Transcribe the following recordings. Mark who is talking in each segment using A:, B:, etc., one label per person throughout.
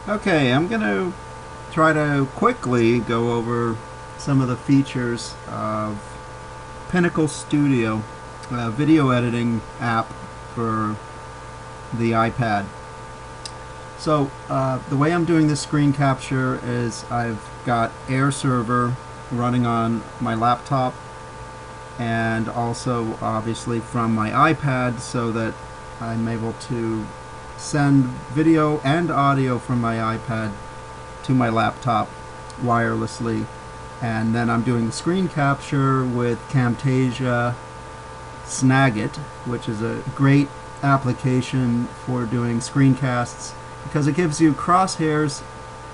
A: Okay, I'm going to try to quickly go over some of the features of Pinnacle Studio, a video editing app for the iPad. So the way I'm doing this screen capture is I've got Air Server running on my laptop and also obviously from my iPad so that I'm able to send video and audio from my iPad to my laptop wirelessly, and then I'm doing screen capture with Camtasia Snagit, which is a great application for doing screencasts because it gives you crosshairs.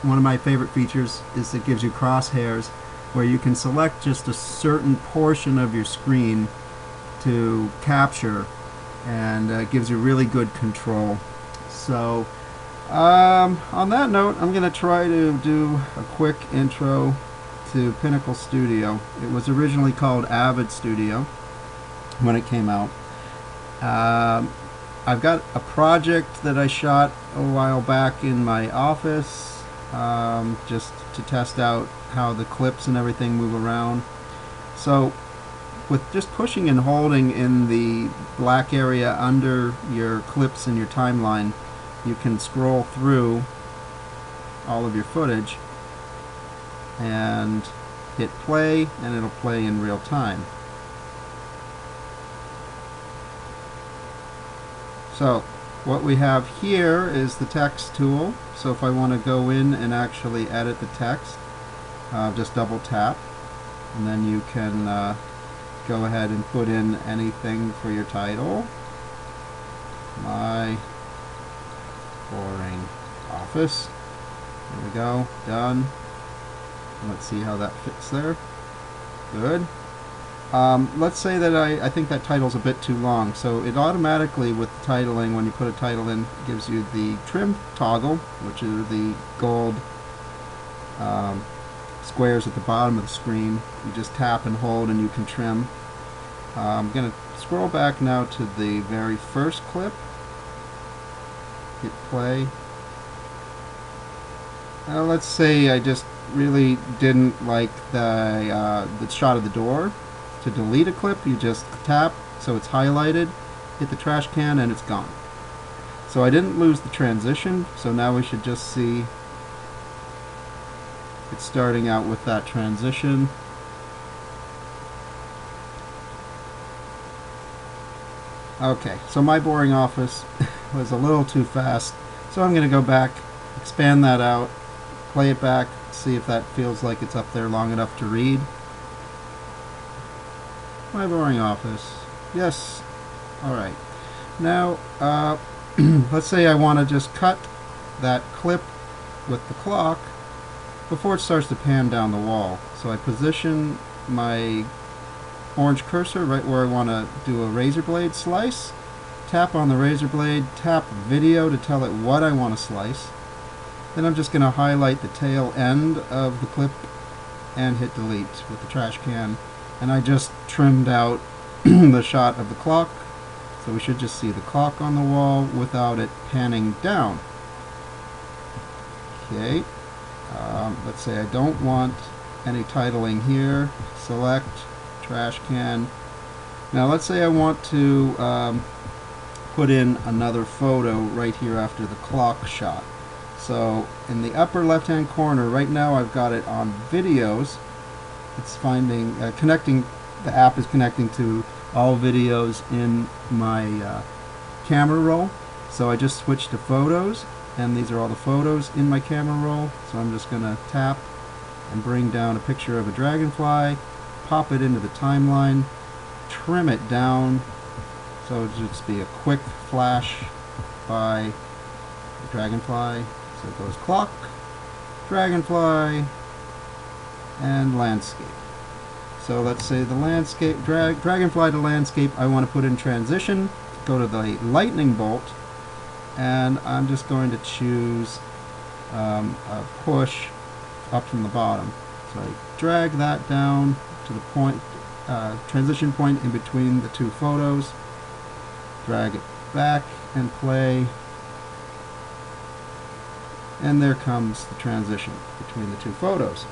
A: One of my favorite features is it gives you crosshairs where you can select just a certain portion of your screen to capture, and it gives you really good control. So on that note, I'm going to try to do a quick intro to Pinnacle Studio. It was originally called Avid Studio when it came out. I've got a project that I shot a while back in my office, just to test out how the clips and everything move around. So with just pushing and holding in the black area under your clips in your timeline, you can scroll through all of your footage and hit play, and it'll play in real time. So what we have here is the text tool. So if I want to go in and actually edit the text, just double tap, and then you can go ahead and put in anything for your title. My boring office. There we go, done. Let's see how that fits there. Good. Let's say that I think that title's a bit too long, so it automatically, with titling, when you put a title in, gives you the trim toggle, which are the gold squares at the bottom of the screen. You just tap and hold and you can trim. I'm going to scroll back now to the very first clip. Hit play. Now let's say I just really didn't like the shot of the door. To delete a clip, you just tap so it's highlighted, hit the trash can, and it's gone. So I didn't lose the transition, so now we should just see it's starting out with that transition. Okay, so my boring office was a little too fast, so I'm going to go back, expand that out, play it back, see if that feels like it's up there long enough to read. My boring office. Yes. Alright. Now, let's say I want to just cut that clip with the clock before it starts to pan down the wall. So I position my orange cursor right where I want to do a razor blade slice, tap on the razor blade, tap video to tell it what I want to slice. Then I'm just going to highlight the tail end of the clip and hit delete with the trash can. And I just trimmed out the shot of the clock, so we should just see the clock on the wall without it panning down. Okay, let's say I don't want any titling here. Select trash can. Now let's say I want to put in another photo right here after the clock shot. So in the upper left hand corner right now I've got it on videos. It's finding connecting, the app is connecting to all videos in my camera roll. So I just switched to photos, and these are all the photos in my camera roll. So I'm just going to tap and bring down a picture of a dragonfly, pop it into the timeline, trim it down so it'll just be a quick flash by the dragonfly. So it goes clock, dragonfly, and landscape. So let's say the landscape, dragonfly to landscape, I want to put in transition, go to the lightning bolt, and I'm just going to choose a push up from the bottom. So I drag that down to the point, transition point in between the two photos, drag it back and play. and there comes the transition between the two photos.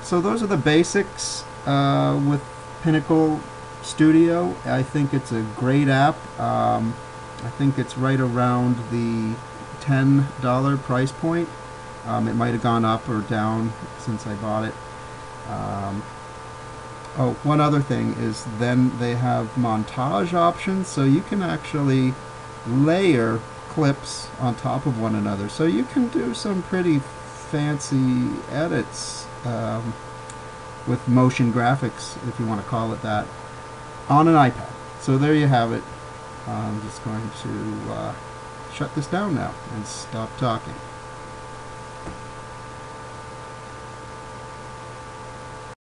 A: So those are the basics with Pinnacle Studio. I think it's a great app. I think it's right around the $10 price point. It might have gone up or down since I bought it. Oh, one other thing is then they have montage options, so you can actually layer clips on top of one another. So you can do some pretty fancy edits with motion graphics, if you want to call it that, on an iPad. So there you have it. I'm just going to shut this down now and stop talking.